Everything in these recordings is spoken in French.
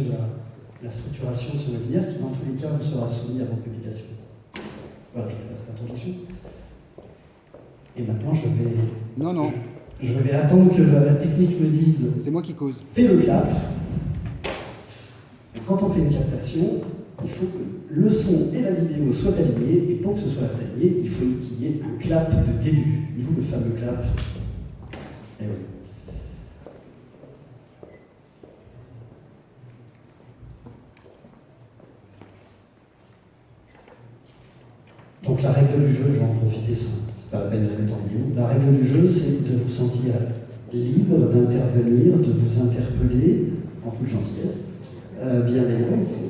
de la structuration de ce webinaire qui, dans tous les cas, vous sera soumis à vos publications. Voilà, je vais faire cette introduction. Et maintenant, je vais attendre que la technique me dise... C'est moi qui cause. Fais le clap. Et quand on fait une captation, il faut que le son et la vidéo soient alignés. Et pour que ce soit aligné, il faut qu'il y ait un clap de début. D'où le fameux clap. Et oui. Donc la règle du jeu, je vais en profiter, c'est pas la peine de la mettre en vidéo. La règle du jeu, c'est de vous sentir libre d'intervenir, de vous interpeller, en toute gentillesse, bienveillance.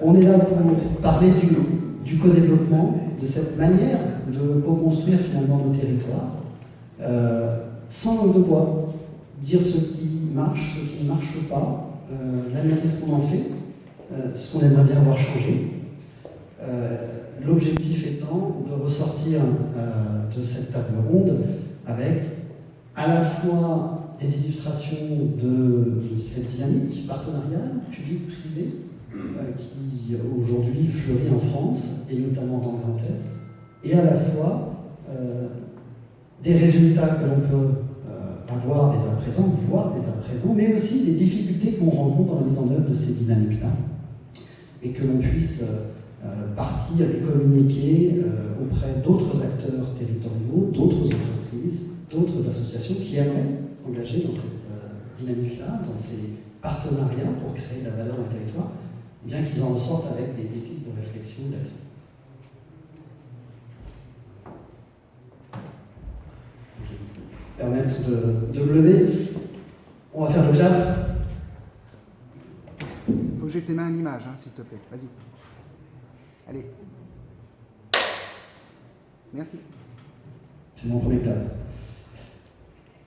On est là pour parler du co-développement, de cette manière de co-construire finalement nos territoires, sans langue de bois, dire ce qui marche, ce qui ne marche pas, l'analyse qu'on en fait, ce qu'on aimerait bien voir changer. L'objectif étant de ressortir de cette table ronde avec à la fois des illustrations de cette dynamique partenariale, public-privé, qui aujourd'hui fleurit en France, et notamment dans le Grand Est, et à la fois des résultats que l'on peut avoir dès à présent, voir dès à présent, mais aussi des difficultés qu'on rencontre dans la mise en œuvre de ces dynamiques-là, et que l'on puisse partir et communiquer auprès d'autres acteurs territoriaux, d'autres entreprises, d'autres associations qui aimeraient s'engager dans cette dynamique-là, dans ces partenariats pour créer la valeur d'un territoire, bien qu'ils en ressortent avec des pistes de réflexion, d'action. Je vais vous permettre de me lever. On va faire le clap. Il faut que j'ai tes mains à l'image, hein, s'il te plaît. Vas-y. Allez. Merci. C'est mon premier clap.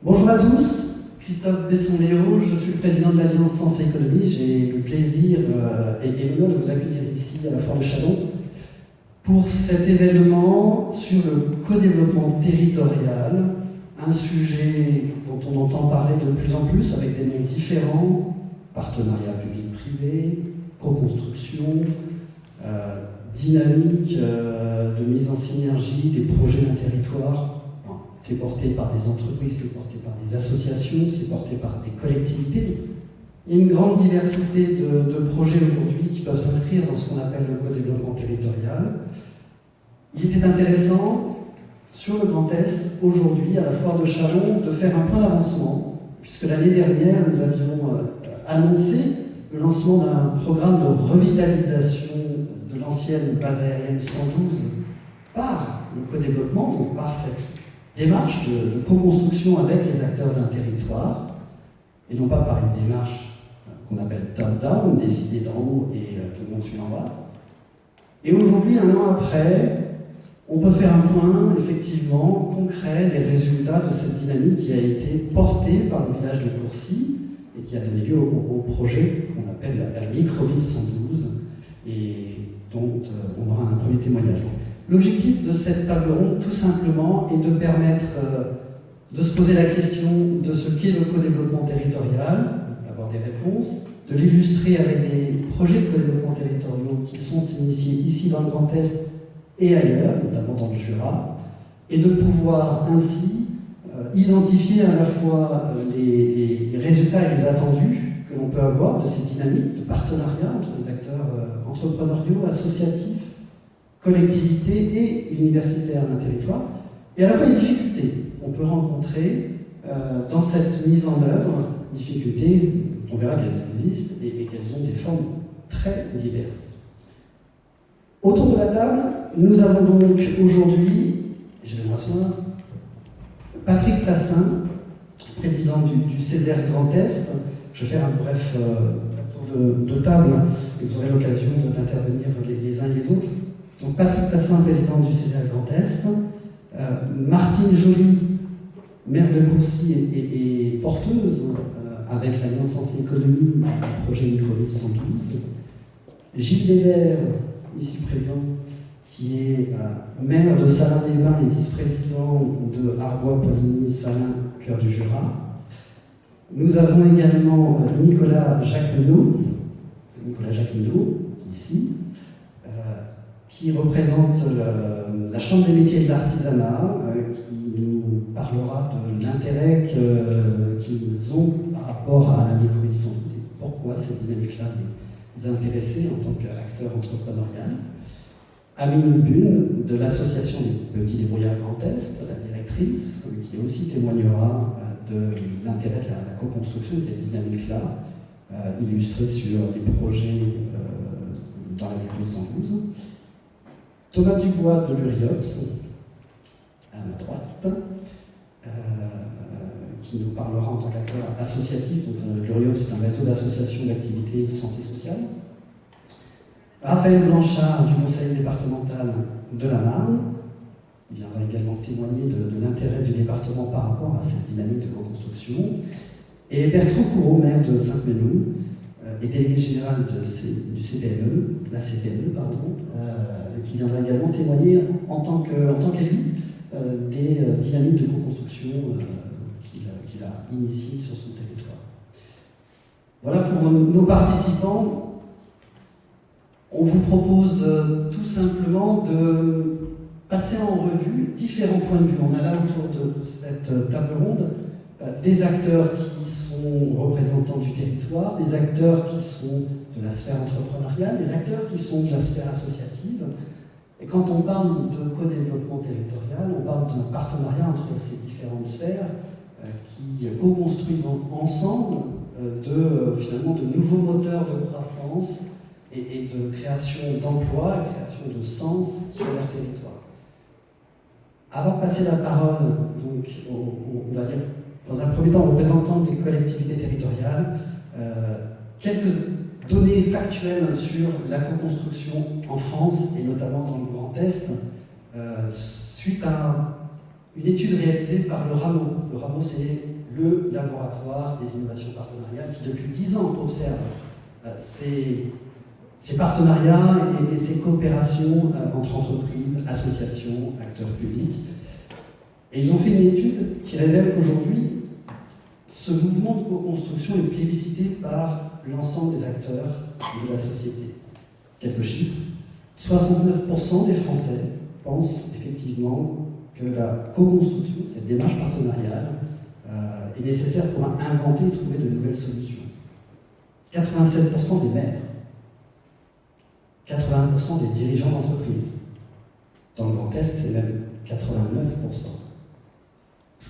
Bonjour à tous, Christophe Besson-Léo, je suis le président de l'Alliance Sens et Économie. J'ai le plaisir et l'honneur de vous accueillir ici à la Foire de Chalon pour cet événement sur le co-développement territorial, un sujet dont on entend parler de plus en plus avec des noms différents, partenariat public-privé, co-construction, dynamique de mise en synergie des projets d'un territoire. C'est porté par des entreprises, c'est porté par des associations, c'est porté par des collectivités. Il y a une grande diversité de projets aujourd'hui qui peuvent s'inscrire dans ce qu'on appelle le co-développement territorial. Il était intéressant, sur le Grand Est, aujourd'hui, à la Foire de Chalon, de faire un point d'avancement, puisque l'année dernière, nous avions annoncé le lancement d'un programme de revitalisation de l'ancienne base aérienne 112 par le co-développement, donc par cette démarche de co-construction avec les acteurs d'un territoire, et non pas par une démarche qu'on appelle top-down, décidée d'en haut et tout le monde suit en bas. Et aujourd'hui, un an après, on peut faire un point, effectivement, concret des résultats de cette dynamique qui a été portée par le village de Courcy et qui a donné lieu au projet qu'on appelle la microville 112 et dont on aura un premier témoignage. L'objectif de cette table ronde, tout simplement, est de permettre de se poser la question de ce qu'est le co-développement territorial, d'avoir des réponses, de l'illustrer avec des projets de co-développement territoriaux qui sont initiés ici dans le Grand Est et ailleurs, notamment dans le Jura, et de pouvoir ainsi identifier à la fois les résultats et les attendus que l'on peut avoir de ces dynamiques de partenariat entre les acteurs entrepreneuriaux, associatifs, collectivités et universitaires d'un territoire, et à la fois les difficultés qu'on peut rencontrer dans cette mise en œuvre, difficultés, on verra qu'elles existent et qu'elles ont des formes très diverses. Autour de la table, nous avons donc aujourd'hui, je vais m'asseoir, Patrick Plassin, président du Césaire Grand Est. Je vais faire un bref tour de table et vous aurez l'occasion d'intervenir les uns et les autres. Donc Patrick Plassin, président du Césaire Grand Est, Martine Joly, maire de Courcy et porteuse avec l'Alliance Sens et Économie du projet Microville 112, Gilles Bébert, ici présent, qui est maire de Salins-les-Bains et vice-président de Arbois-Poligny-Salins, cœur du Jura. Nous avons également Nicolas Jacqueminot, Nicolas Jacquinot, ici, qui représente la Chambre des métiers et de l'artisanat, qui nous parlera de l'intérêt qu'ils ont par rapport à la micro-édition. Pourquoi cette dynamique-là les intéresser en tant qu'acteur entrepreneurial. Amine Bune, de l'association des petits débrouillards Grand Est, la directrice, qui aussi témoignera de l'intérêt de la co-construction de cette dynamique-là, illustrée sur des projets dans la micro 112. Thomas Dubois de l'Uriops, à ma droite, qui nous parlera en tant qu'acteur associatif. L'Uriops, c'est un réseau d'associations d'activités santé sociale. Raphaël Blanchard du conseil départemental de la Marne, qui viendra également témoigner de l'intérêt du département par rapport à cette dynamique de co-construction. Et Bertrand Courreau, maire de Sainte-Menehould, et délégué général du CPME, la CPME, pardon, qui viendra également témoigner en tant qu'élu des dynamiques de co-construction qu'il a initiées sur son territoire. Voilà pour nos participants. On vous propose tout simplement de passer en revue différents points de vue. On a là autour de cette table ronde des acteurs qui sont représentants du territoire, des acteurs qui sont de la sphère entrepreneuriale, des acteurs qui sont de la sphère associative. Et quand on parle de co-développement territorial, on parle d'un partenariat entre ces différentes sphères qui co-construisent ensemble finalement de nouveaux moteurs de croissance et de création d'emplois, et création de sens sur leur territoire. Avant de passer la parole, donc, on va dire, dans un premier temps, aux représentants des collectivités territoriales, quelques données factuelles sur la co-construction en France, et notamment dans le Grand Est, suite à une étude réalisée par le RAMO. Le RAMO, c'est le laboratoire des innovations partenariales qui, depuis 10 ans, observe ces partenariats et ces coopérations entre entreprises, associations, acteurs publics. Et ils ont fait une étude qui révèle qu'aujourd'hui, ce mouvement de co-construction est plébiscité par l'ensemble des acteurs de la société. Quelques chiffres. 69% des Français pensent effectivement que la co-construction, cette démarche partenariale, est nécessaire pour inventer et trouver de nouvelles solutions. 87% des maires, 81% des dirigeants d'entreprise. Dans le Grand Est, c'est même 89%.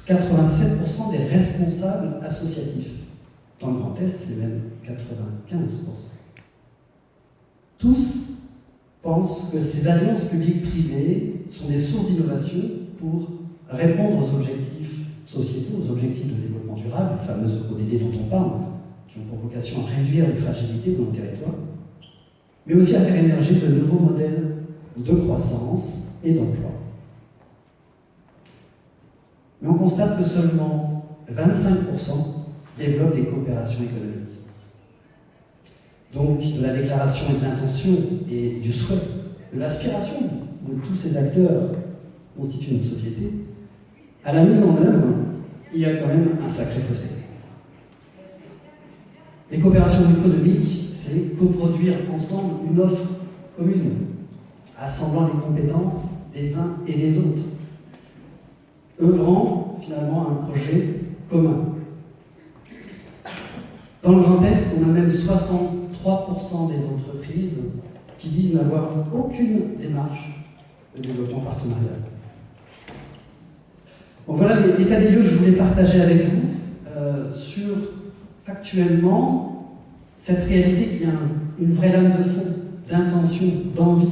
87% des responsables associatifs. Dans le Grand Est, c'est même 95%. Tous pensent que ces alliances publiques-privées sont des sources d'innovation pour répondre aux objectifs sociétaux, aux objectifs de développement durable, les fameuses ODD dont on parle, qui ont pour vocation à réduire les fragilités de nos territoires, mais aussi à faire émerger de nouveaux modèles de croissance et d'emploi. Mais on constate que seulement 25% développent des coopérations économiques. Donc, de la déclaration et de l'intention et du souhait, de l'aspiration de tous ces acteurs constituent notre société, à la mise en œuvre, il y a quand même un sacré fossé. Les coopérations économiques, c'est coproduire ensemble une offre commune, assemblant les compétences des uns et des autres, œuvrant finalement à un projet commun. Dans le Grand Est, on a même 63% des entreprises qui disent n'avoir aucune démarche de développement partenarial. Donc voilà l'état des lieux que je voulais partager avec vous sur factuellement cette réalité qui a une vraie lame de fond d'intention, d'envie,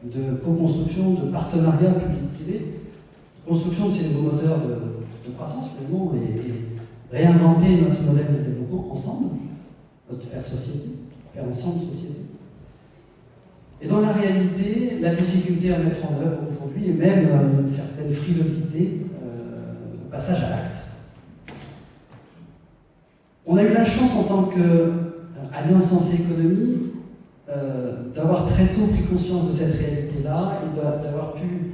de co-construction, de partenariat public-privé. Construction de ces nouveaux moteurs de croissance finalement et réinventer notre modèle de développement ensemble, notre faire société, faire ensemble société. Et dans la réalité, la difficulté à mettre en œuvre aujourd'hui, et même une certaine frilosité, passage à l'acte. On a eu la chance en tant qu'Alliance Sens et Économie d'avoir très tôt pris conscience de cette réalité-là et d'avoir pu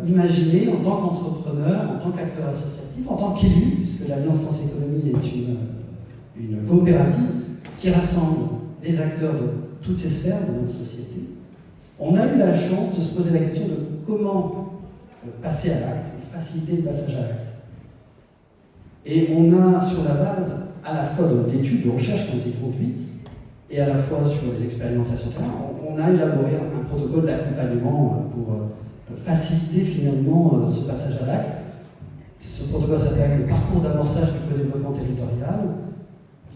imaginer en tant qu'entrepreneur, en tant qu'acteur associatif, en tant qu'élu, puisque l'Alliance Sens et Économie est une coopérative qui rassemble des acteurs de toutes ces sphères de notre société, on a eu la chance de se poser la question de comment passer à l'acte et faciliter le passage à l'acte. Et on a, sur la base à la fois d'études, de recherches qui ont été conduites, et à la fois sur les expérimentations terrain, on a élaboré un protocole d'accompagnement pour faciliter finalement ce passage à l'acte. Ce protocole s'appelle le parcours d'amorçage du co-développement territorial.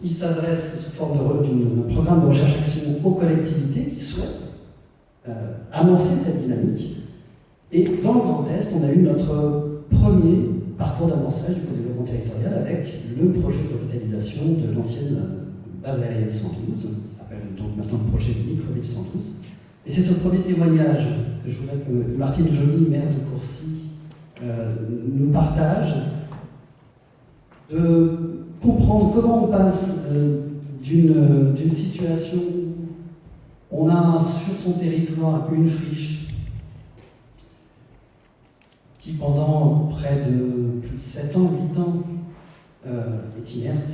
Il s'adresse sous forme d'un programme de recherche-action aux collectivités qui souhaitent amorcer cette dynamique. Et dans le Grand Est, on a eu notre premier parcours d'amorçage du co-développement territorial avec le projet de revitalisation de l'ancienne base aérienne 112, qui s'appelle donc maintenant le projet de Microville 112. Et c'est ce premier témoignage que je voudrais que Martine Joly, maire de Courcy, nous partage, de comprendre comment on passe d'une situation où on a sur son territoire une friche qui pendant près de plus de 7 ans, 8 ans est inerte,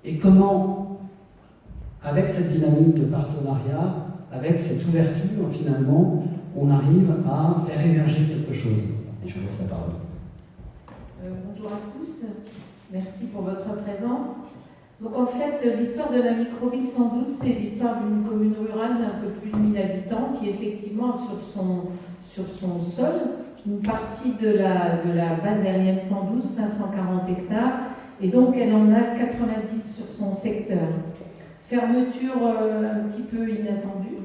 et comment, avec cette dynamique de partenariat, avec cette ouverture, finalement, on arrive à faire émerger quelque chose. Et je vous laisse la parole. Bonjour à tous, merci pour votre présence. Donc en fait, l'histoire de la Microville 112, c'est l'histoire d'une commune rurale d'un peu plus de 1000 habitants qui effectivement sur son sol, une partie de la base aérienne 112, 540 hectares, et donc elle en a 90 sur son secteur. Fermeture un petit peu inattendue,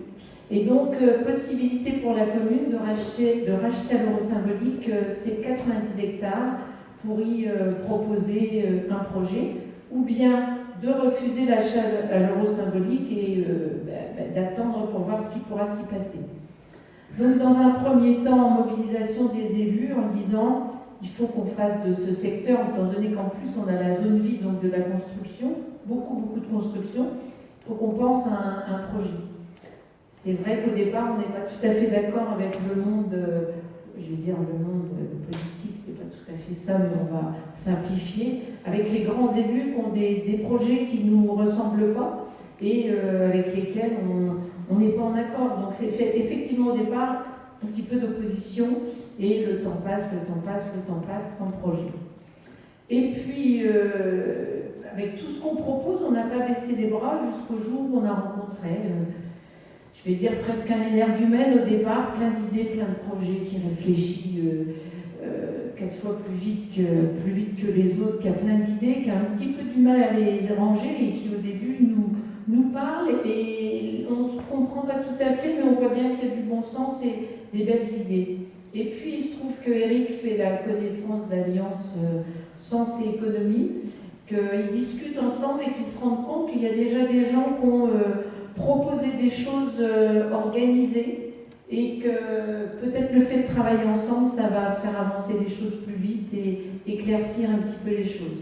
et donc possibilité pour la commune de racheter à l'euro symbolique ces 90 hectares pour y proposer un projet, ou bien de refuser l'achat à l'euro symbolique et d'attendre pour voir ce qui pourra s'y passer. Donc dans un premier temps, mobilisation des élus en disant il faut qu'on fasse de ce secteur, étant donné qu'en plus on a la zone vide donc de la construction, beaucoup de construction, il faut qu'on pense à un projet. C'est vrai qu'au départ, on n'est pas tout à fait d'accord avec le monde, je vais dire le monde politique, c'est pas tout à fait ça, mais on va simplifier, avec les grands élus qui ont des projets qui ne nous ressemblent pas et avec lesquels on n'est pas en accord. Donc c'est effectivement au départ un petit peu d'opposition et le temps passe sans projet. Et puis, avec tout ce qu'on propose, on n'a pas baissé les bras jusqu'au jour où on a rencontré, je vais dire presque un énergumène au départ, plein d'idées, plein de projets, qui réfléchit 4 fois plus vite que les autres, qui a plein d'idées, qui a un petit peu du mal à les ranger et qui au début nous parle et on ne se comprend pas tout à fait, mais on voit bien qu'il y a du bon sens et des belles idées. Et puis il se trouve que Eric fait la connaissance d'Alliance Sens et Économie, qu'ils discutent ensemble et qu'ils se rendent compte qu'il y a déjà des gens qui ont proposé des choses organisées et que peut-être le fait de travailler ensemble, ça va faire avancer les choses plus vite et éclaircir un petit peu les choses.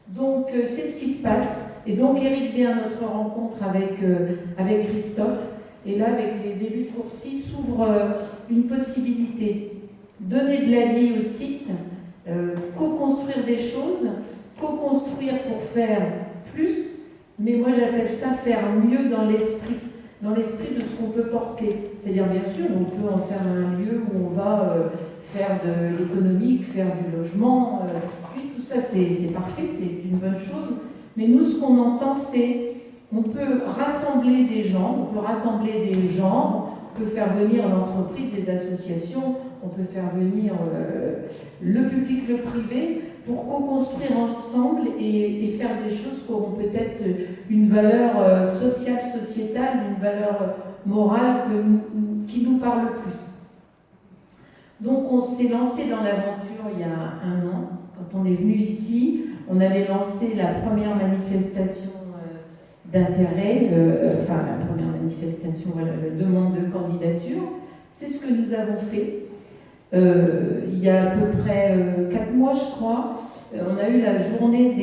Donc c'est ce qui se passe. Et donc Eric vient à notre rencontre avec Christophe. Et là, avec les élus de Courcy, s'ouvre une possibilité. Donner de la vie au site, co-construire des choses, co-construire pour faire plus, mais moi j'appelle ça faire mieux dans l'esprit de ce qu'on peut porter. C'est-à-dire, bien sûr, on peut en faire un lieu où on va faire de l'économique, faire du logement, puis tout ça c'est parfait, c'est une bonne chose. Mais nous, ce qu'on entend, c'est on peut rassembler des gens, on peut faire venir l'entreprise, les associations, on peut faire venir le public, le privé, pour co-construire ensemble et faire des choses qui auront peut-être une valeur sociale, sociétale, une valeur morale qui nous parle plus. Donc on s'est lancé dans l'aventure il y a 1 an. Quand on est venu ici, on avait lancé la première manifestation d'intérêt, la première manifestation, voilà, la demande de candidature. C'est ce que nous avons fait. Il y a à peu près 4 mois, je crois, on a eu la journée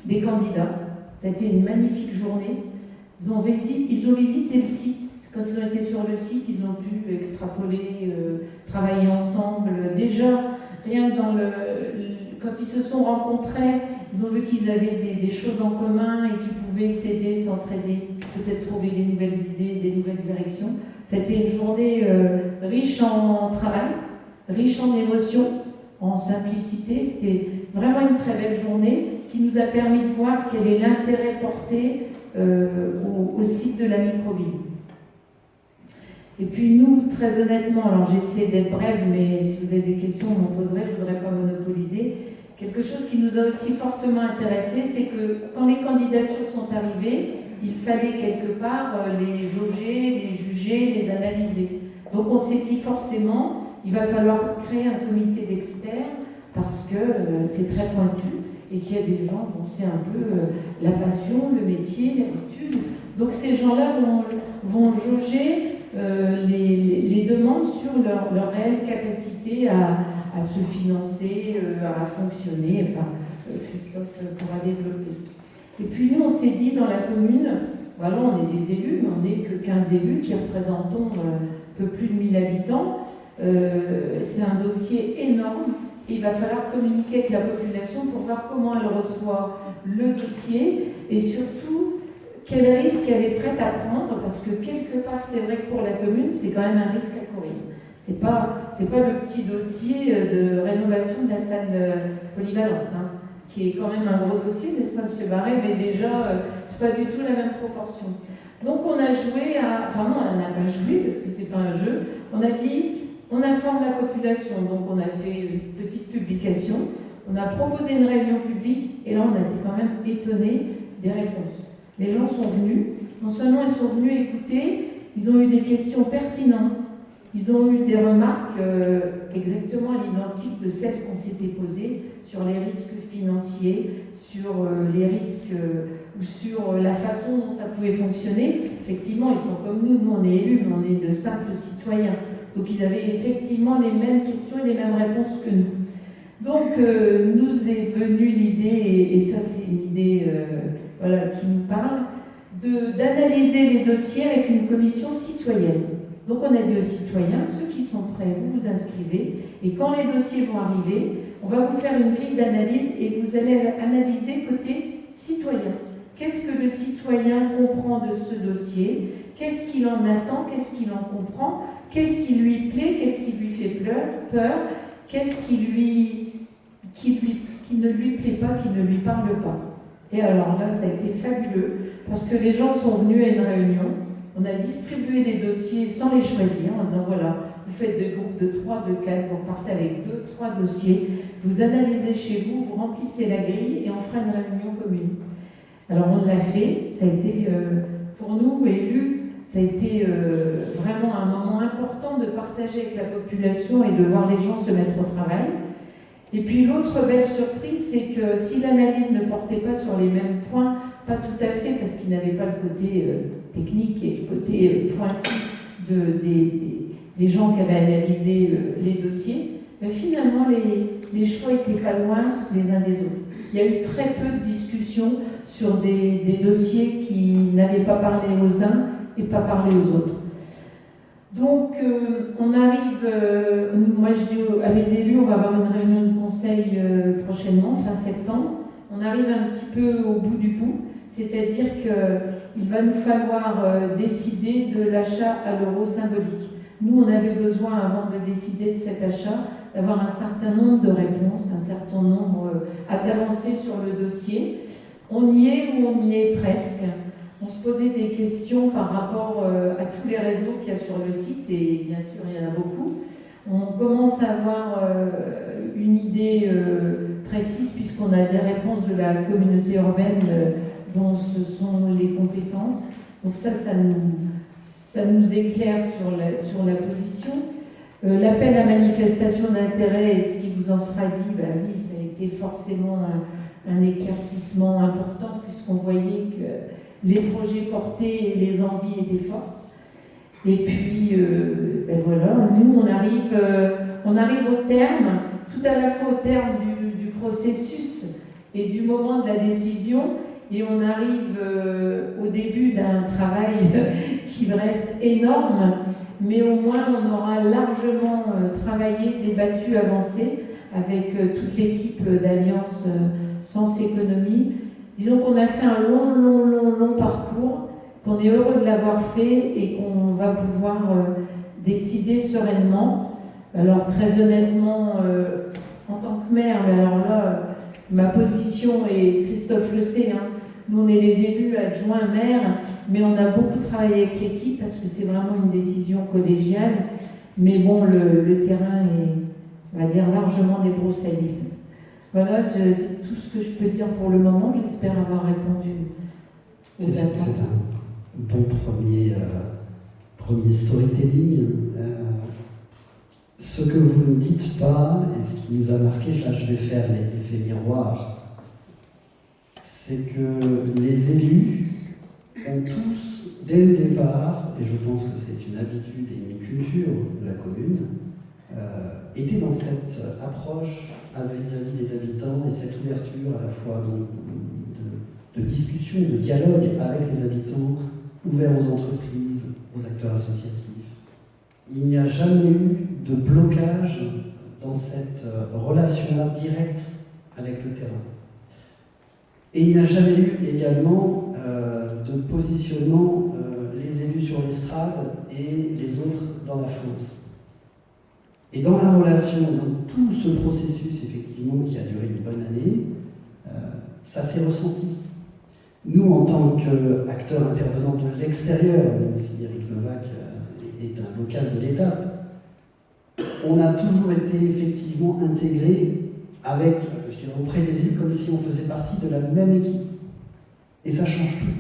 des candidats. Ça a été une magnifique journée. Ils ont visité le site. Quand ils ont été sur le site, ils ont pu extrapoler, travailler ensemble. Déjà, rien que dans quand ils se sont rencontrés, ils ont vu qu'ils avaient des choses en commun et qu'ils pouvaient s'aider, s'entraider, peut-être trouver des nouvelles idées, des nouvelles directions. C'était une journée riche en travail, riche en émotions, en simplicité. C'était vraiment une très belle journée qui nous a permis de voir quel est l'intérêt porté au site de la microville. Et puis nous, très honnêtement, alors j'essaie d'être brève, mais si vous avez des questions, on m'en poserait, je ne voudrais pas monopoliser. Quelque chose qui nous a aussi fortement intéressés, c'est que quand les candidatures sont arrivées, il fallait quelque part les jauger, les juger, les analyser. Donc on s'est dit forcément, il va falloir créer un comité d'experts parce que c'est très pointu et qu'il y a des gens dont c'est un peu la passion, le métier, l'habitude. Donc ces gens-là vont jauger les demandes sur leur réelle capacité à se financer, à fonctionner. Enfin, Christophe pourra développer. Et puis nous, on s'est dit dans la commune, voilà, on est des élus, mais on n'est que 15 élus qui représentons un peu plus de 1000 habitants. C'est un dossier énorme. Et il va falloir communiquer avec la population pour voir comment elle reçoit le dossier et surtout quel risque elle est prête à prendre, parce que quelque part, c'est vrai que pour la commune, c'est quand même un risque à courir. C'est pas le petit dossier de rénovation de la salle polyvalente, hein, qui est quand même un gros dossier, n'est-ce pas, M. Barret, mais déjà, c'est pas du tout la même proportion. Donc on a joué enfin non, on n'a pas joué, parce que c'est pas un jeu, on a dit, on informe la population, donc on a fait une petite publication, on a proposé une réunion publique, et là on a été quand même étonnés des réponses. Les gens sont venus, non seulement ils sont venus écouter, ils ont eu des questions pertinentes, ils ont eu des remarques exactement à l'identique de celles qu'on s'était posées sur les risques financiers, sur les risques ou sur la façon dont ça pouvait fonctionner. Effectivement, ils sont comme nous on est élus, mais on est de simples citoyens. Donc ils avaient effectivement les mêmes questions et les mêmes réponses que nous. Donc nous est venue l'idée, et ça c'est une idée qui nous parle, d'analyser les dossiers avec une commission citoyenne. Donc on a dit aux citoyens, ceux qui sont prêts, vous vous inscrivez, et quand les dossiers vont arriver, on va vous faire une grille d'analyse et vous allez analyser côté citoyen. Qu'est-ce que le citoyen comprend de ce dossier? Qu'est-ce qu'il en attend? Qu'est-ce qu'il en comprend? Qu'est-ce qui lui plaît? Qu'est-ce qui lui fait peur? Qu'est-ce qui ne lui plaît pas, qui ne lui parle pas? Et alors là, ça a été fabuleux, parce que les gens sont venus à une réunion, on a distribué les dossiers sans les choisir, en disant voilà, vous faites des groupes de 3, de 4, vous partez avec 2, 3 dossiers, vous analysez chez vous, vous remplissez la grille et on fera une réunion commune. Alors on l'a fait, ça a été, pour nous, élus, ça a été vraiment un moment important de partager avec la population et de voir les gens se mettre au travail. Et puis l'autre belle surprise, c'est que si l'analyse ne portait pas sur les mêmes points, pas tout à fait, parce qu'il n'avait pas le côté technique et le côté pointu des gens qui avaient analysé les dossiers, mais finalement les choix étaient pas loin les uns des autres. Il y a eu très peu de discussions sur des dossiers qui n'avaient pas parlé aux uns et pas parlé aux autres. Donc, on arrive, moi je dis à mes élus, on va avoir une réunion de conseil prochainement, fin septembre. On arrive un petit peu au bout du bout, c'est-à-dire qu'il va nous falloir décider de l'achat à l'euro symbolique. Nous, on avait besoin, avant de décider de cet achat, d'avoir un certain nombre de réponses, un certain nombre d'avancer sur le dossier. On y est ou on y est presque. On se posait des questions par rapport à tous les réseaux qu'il y a sur le site, et bien sûr il y en a beaucoup. On commence à avoir une idée précise puisqu'on a des réponses de la communauté urbaine dont ce sont les compétences. Donc ça nous éclaire sur la position. L'appel à manifestation d'intérêt, et ce qui vous en sera dit, oui, ça a été forcément un éclaircissement important puisqu'on voyait que les projets portés et les envies étaient fortes. Et puis, voilà, nous, on arrive au terme, tout à la fois au terme du processus et du moment de la décision, et on arrive au début d'un travail qui reste énorme, mais au moins on aura largement travaillé, débattu, avancé, avec toute l'équipe d'Alliance Sens Économie. Disons qu'on a fait un long parcours, qu'on est heureux de l'avoir fait et qu'on va pouvoir décider sereinement. Alors très honnêtement, en tant que maire, mais alors là, ma position, et Christophe le sait, hein, nous on est les élus adjoints maires, mais on a beaucoup travaillé avec l'équipe parce que c'est vraiment une décision collégiale. Mais bon, le terrain est, on va dire, largement débroussaillé. Voilà, c'est tout ce que je peux dire pour le moment. J'espère avoir répondu aux attentes. C'est un bon premier storytelling. Ce que vous ne dites pas, et ce qui nous a marqué, là je vais faire l'effet miroir, c'est que les élus ont tous, dès le départ, et je pense que c'est une habitude et une culture de la commune, été dans cette approche vis-à-vis des habitants et cette ouverture à la fois de discussion, de dialogue avec les habitants, ouvert aux entreprises, aux acteurs associatifs. Il n'y a jamais eu de blocage dans cette relation-là directe avec le terrain. Et il n'y a jamais eu également de positionnement les élus sur l'estrade et les autres dans la fosse. Et dans la relation, dans tout ce processus effectivement qui a duré une bonne année, ça s'est ressenti. Nous, en tant qu'acteurs intervenants de l'extérieur, même si Eric Novak est un local de l'État, on a toujours été effectivement intégrés avec, je dirais, auprès des élus comme si on faisait partie de la même équipe. Et ça change tout.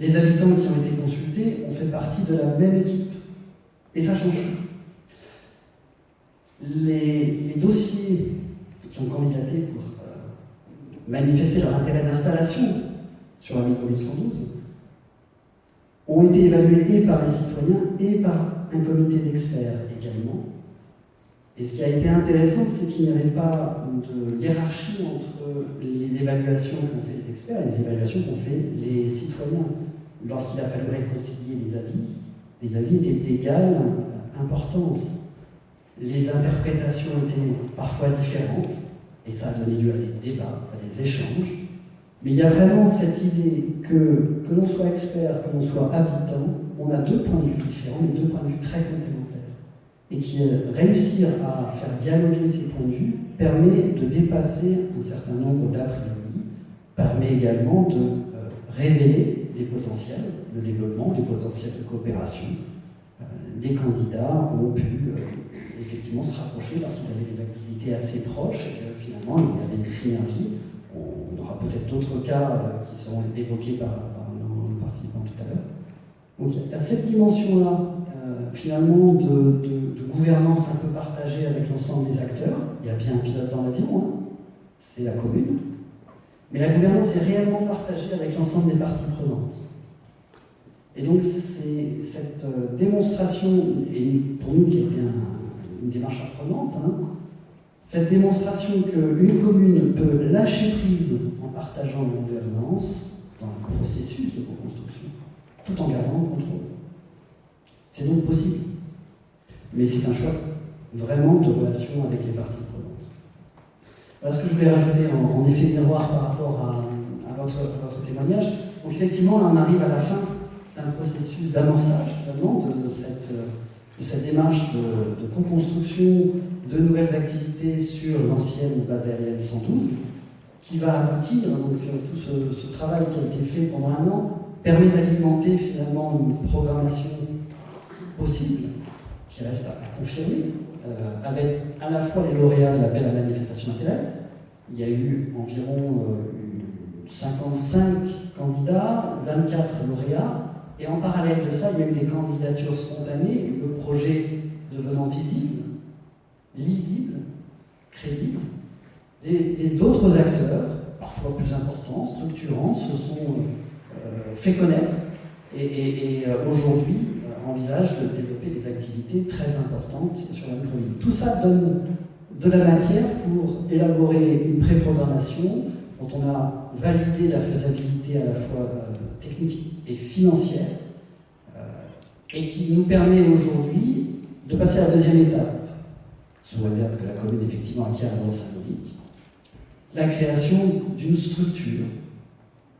Les habitants qui ont été consultés ont fait partie de la même équipe. Et ça change tout. Les dossiers qui ont candidaté pour manifester leur intérêt d'installation sur la microville 112 ont été évalués et par les citoyens et par un comité d'experts également. Et ce qui a été intéressant, c'est qu'il n'y avait pas de hiérarchie entre les évaluations qu'ont fait les experts et les évaluations qu'ont fait les citoyens. Lorsqu'il a fallu réconcilier les avis étaient d'égale importance. Les interprétations étaient parfois différentes, et ça a donné lieu à des débats, à des échanges. Mais il y a vraiment cette idée que l'on soit expert, que l'on soit habitant, on a deux points de vue différents, mais deux points de vue très complémentaires. Et qui réussir à faire dialoguer ces points de vue permet de dépasser un certain nombre d'a priori, permet également de révéler des potentiels de développement, des potentiels de coopération. Des candidats ont pu effectivement se rapprocher parce qu'ils avaient des activités assez proches et que finalement il y avait des synergies. On aura peut-être d'autres cas qui seront évoqués par nos participants tout à l'heure. Donc il y a cette dimension-là finalement de gouvernance un peu partagée avec l'ensemble des acteurs. Il y a bien un pilote dans l'avion, hein, c'est la commune. Mais la gouvernance est réellement partagée avec l'ensemble des parties prenantes. Et donc c'est cette démonstration, et pour nous qui a été une démarche apprenante, hein, cette démonstration qu'une commune peut lâcher prise en partageant la gouvernance dans le processus de co-construction, tout en gardant le contrôle. C'est donc possible. Mais c'est un choix vraiment de relation avec les parties prenantes. Voilà ce que je voulais rajouter en effet miroir par rapport à votre témoignage. Donc effectivement, là on arrive à la fin d'un processus d'amorçage finalement de cette démarche de co-construction de nouvelles activités sur l'ancienne base aérienne 112 qui va aboutir, donc tout ce travail qui a été fait pendant un an permet d'alimenter finalement une programmation possible qui reste à confirmer avec à la fois les lauréats de l'appel à manifestation d'intérêt. Il y a eu environ 55 candidats, 24 lauréats. Et en parallèle de ça, il y a eu des candidatures spontanées, le projet devenant visible, lisible, crédible. Et d'autres acteurs, parfois plus importants, structurants, se sont fait connaître et aujourd'hui envisagent de développer des activités très importantes sur la microville. Tout ça donne de la matière pour élaborer une pré-programmation dont on a validé la faisabilité à la fois technique et financière, et qui nous permet aujourd'hui de passer à la deuxième étape, sous réserve que la commune effectivement acquiert la valeur symbolique, la création d'une structure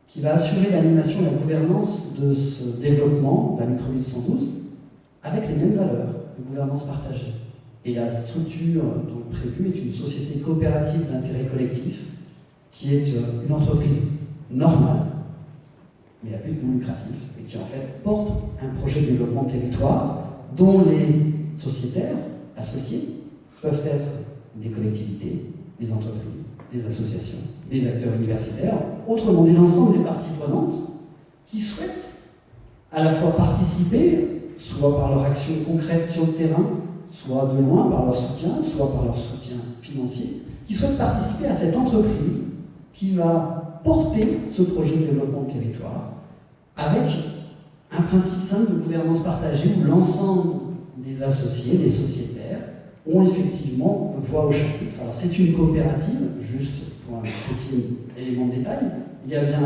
qui va assurer l'animation et la gouvernance de ce développement, la microville 112, avec les mêmes valeurs de gouvernance partagée. Et la structure donc prévue est une société coopérative d'intérêt collectif, qui est une entreprise normale, mais à but non lucratif, et qui en fait porte un projet de développement de territoire dont les sociétaires associés peuvent être des collectivités, des entreprises, des associations, des acteurs universitaires, autrement dit l'ensemble des parties prenantes qui souhaitent à la fois participer, soit par leur action concrète sur le terrain, soit de loin par leur soutien, soit par leur soutien financier, qui souhaitent participer à cette entreprise qui va porter ce projet de développement de territoire avec un principe simple de gouvernance partagée où l'ensemble des associés, des sociétaires, ont effectivement voix au chapitre. Alors c'est une coopérative, juste pour un petit élément de détail, il y a bien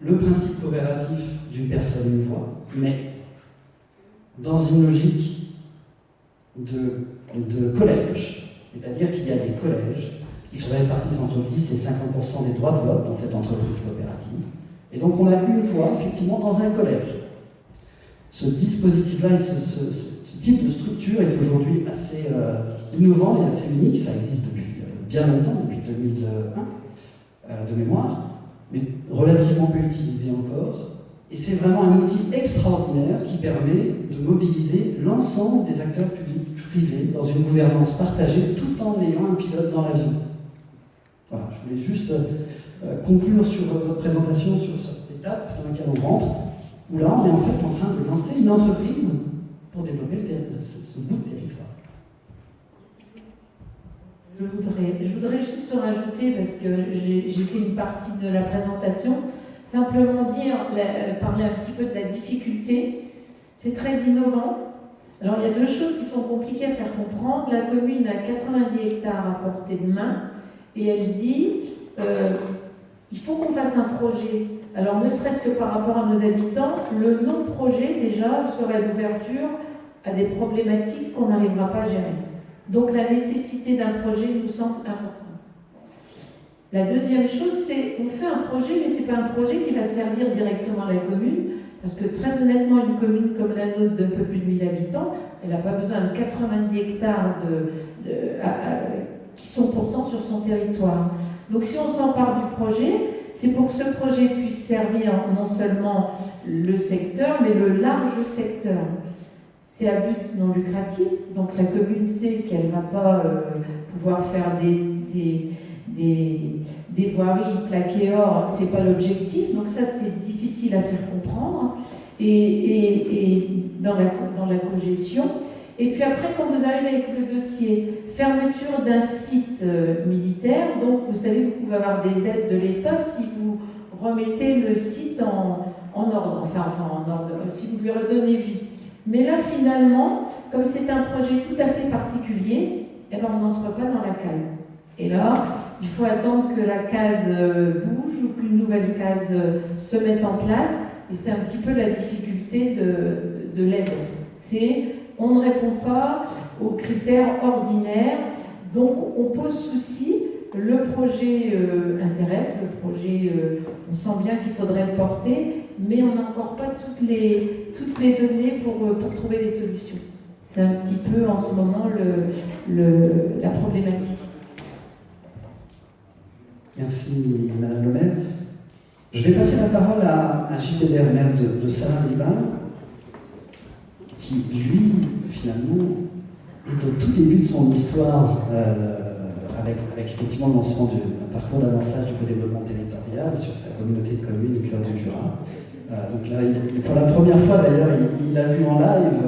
le principe coopératif d'une personne, une voix, mais dans une logique de collège, c'est-à-dire qu'il y a des collèges qui se répartissent entre 10 et 50% des droits de vote dans cette entreprise coopérative. Et donc on a une voix, effectivement, dans un collège. Ce dispositif-là et ce type de structure est aujourd'hui assez innovant et assez unique. Ça existe depuis bien longtemps, depuis 2001, de mémoire, mais relativement peu utilisé encore. Et c'est vraiment un outil extraordinaire qui permet de mobiliser l'ensemble des acteurs publics, privés, dans une gouvernance partagée, tout en ayant un pilote dans l'avion. Voilà, je voulais juste conclure sur votre présentation sur cette étape dans laquelle on rentre, où là on est en fait en train de lancer une entreprise pour développer ce bout de territoire. Je voudrais juste rajouter, parce que j'ai fait une partie de la présentation, simplement parler un petit peu de la difficulté. C'est très innovant. Alors il y a deux choses qui sont compliquées à faire comprendre. La commune a 90 hectares à portée de main et elle dit il faut qu'on fasse un projet. Alors ne serait-ce que par rapport à nos habitants, le non-projet déjà serait l'ouverture à des problématiques qu'on n'arrivera pas à gérer. Donc la nécessité d'un projet nous semble importante. La deuxième chose, c'est qu'on fait un projet, mais ce n'est pas un projet qui va servir directement à la commune, parce que très honnêtement, une commune comme la nôtre d'un peu plus de 1000 habitants, elle n'a pas besoin de 90 hectares qui sont pourtant sur son territoire. Donc si on s'empare du projet, c'est pour que ce projet puisse servir non seulement le secteur, mais le large secteur. C'est à but non lucratif, donc la commune sait qu'elle ne va pas pouvoir faire des voiries plaquées or, c'est pas l'objectif, donc ça c'est difficile à faire comprendre, et dans la cogestion. Et puis après, quand vous arrivez avec le dossier fermeture d'un site militaire, donc vous savez que vous pouvez avoir des aides de l'État si vous remettez le site en ordre, en ordre, si vous lui redonnez vie. Mais là, finalement, comme c'est un projet tout à fait particulier, eh ben, on n'entre pas dans la case. Et là, il faut attendre que la case bouge ou qu'une nouvelle case se mette en place. Et c'est un petit peu la difficulté de l'aide. On ne répond pas aux critères ordinaires, donc on pose souci. Le projet intéresse, le projet, on sent bien qu'il faudrait le porter, mais on n'a encore pas toutes les données pour trouver des solutions. C'est un petit peu en ce moment la problématique. Merci Madame le maire. Je vais passer la parole à Gilles Hébert, maire de Salins-les-Bains, qui lui, finalement, est au tout début de son histoire avec effectivement le lancement d'un parcours d'avancage du co-développement territorial sur sa communauté de communes au cœur du Jura. Donc là, pour la première fois d'ailleurs, il a vu en live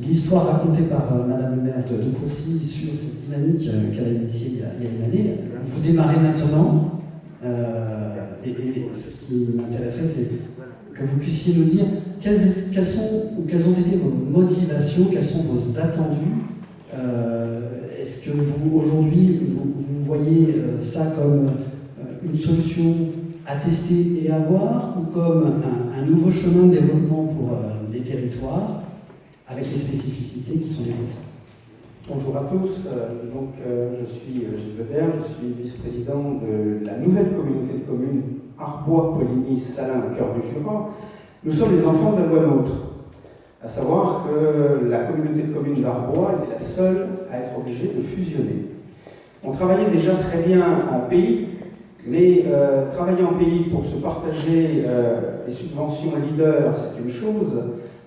l'histoire racontée par Madame le maire de Courcy sur cette dynamique qu'elle a initiée il y a une année. Vous démarrez maintenant, et ce qui m'intéresserait, c'est que vous puissiez nous dire quelles ont été vos motivations, quels sont vos attendus. Est-ce que vous, aujourd'hui, vous voyez ça comme une solution à tester et à voir, ou comme un nouveau chemin de développement pour les territoires avec les spécificités qui sont les vôtres. Bonjour à tous, je suis Gilles Lebert, je suis vice-président de la nouvelle communauté de communes Arbois-Poligny-Salins au cœur du Jura. Nous sommes les enfants de la loi NOTRe, à savoir que la communauté de communes d'Arbois était la seule à être obligée de fusionner. On travaillait déjà très bien en pays, mais travailler en pays pour se partager les subventions leaders, c'est une chose,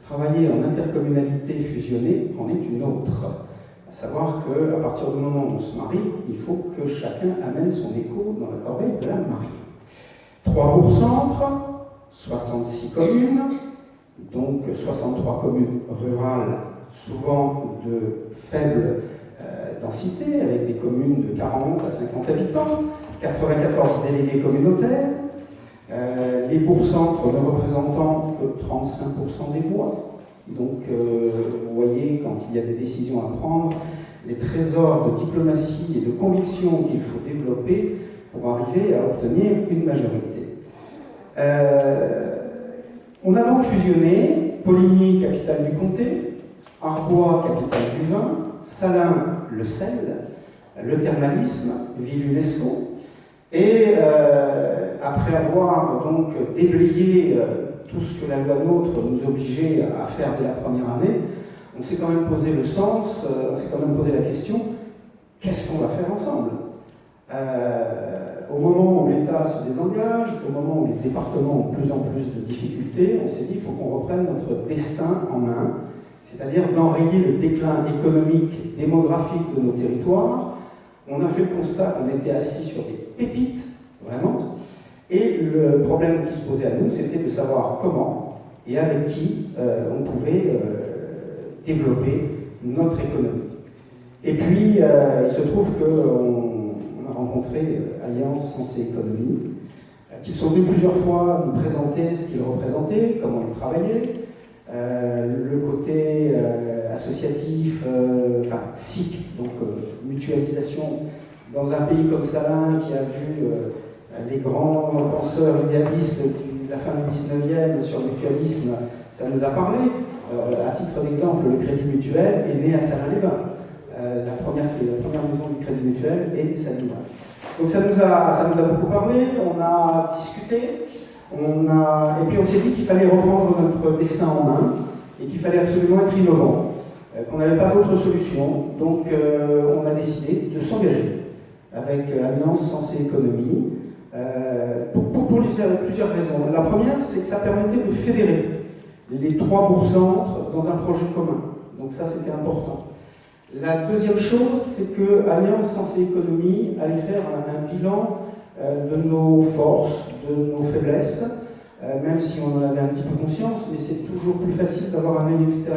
travailler en intercommunalité fusionnée en est une autre. À savoir qu'à partir du moment où on se marie, il faut que chacun amène son écho dans la corbeille de la mariée. 3 bourgs-centres, 66 communes, donc 63 communes rurales, souvent de faible densité, avec des communes de 40 à 50 habitants, 94 délégués communautaires, les bourgs-centres ne représentant que 35% des voix. Donc, vous voyez, quand il y a des décisions à prendre, les trésors de diplomatie et de conviction qu'il faut développer pour arriver à obtenir une majorité. On a donc fusionné Poligny, capitale du comté, Arbois, capitale du vin, Salins, le sel, le thermalisme, ville UNESCO, et après avoir donc déblayé tout ce que la loi NOTRe nous obligeait à faire dès la première année, on s'est quand même posé le sens, on s'est quand même posé la question, qu'est-ce qu'on va faire ensemble? Au moment où l'État se désengage, au moment où les départements ont de plus en plus de difficultés, on s'est dit qu'il faut qu'on reprenne notre destin en main, c'est-à-dire d'enrayer le déclin économique, démographique de nos territoires. On a fait le constat qu'on était assis sur des pépites, vraiment, et le problème qui se posait à nous, c'était de savoir comment et avec qui on pouvait développer notre économie. Et puis, il se trouve qu'on a rencontré Alliance Sens et Économie, qui sont venus plusieurs fois nous présenter ce qu'ils représentaient, comment ils travaillaient, le côté associatif, enfin SIC, donc mutualisation, dans un pays comme Salins qui a vu les grands penseurs idéalistes de la fin du 19e sur le mutualisme, ça nous a parlé. À titre d'exemple, le Crédit Mutuel est né à Salins-les-Bains. La première maison du Crédit Mutuel est Salins-les-Bains. Donc ça nous a beaucoup parlé, on a discuté, et puis on s'est dit qu'il fallait reprendre notre destin en main et qu'il fallait absolument être innovant, qu'on n'avait pas d'autre solution. Donc on a décidé de s'engager avec Alliance Sens et Économie pour plusieurs raisons. La première, c'est que ça permettait de fédérer les 3 bourgs-centres dans un projet commun. Donc ça, c'était important. La deuxième chose, c'est que Alliance Sens et Économie allait faire un bilan de nos forces, de nos faiblesses, même si on en avait un petit peu conscience, mais c'est toujours plus facile d'avoir un œil extérieur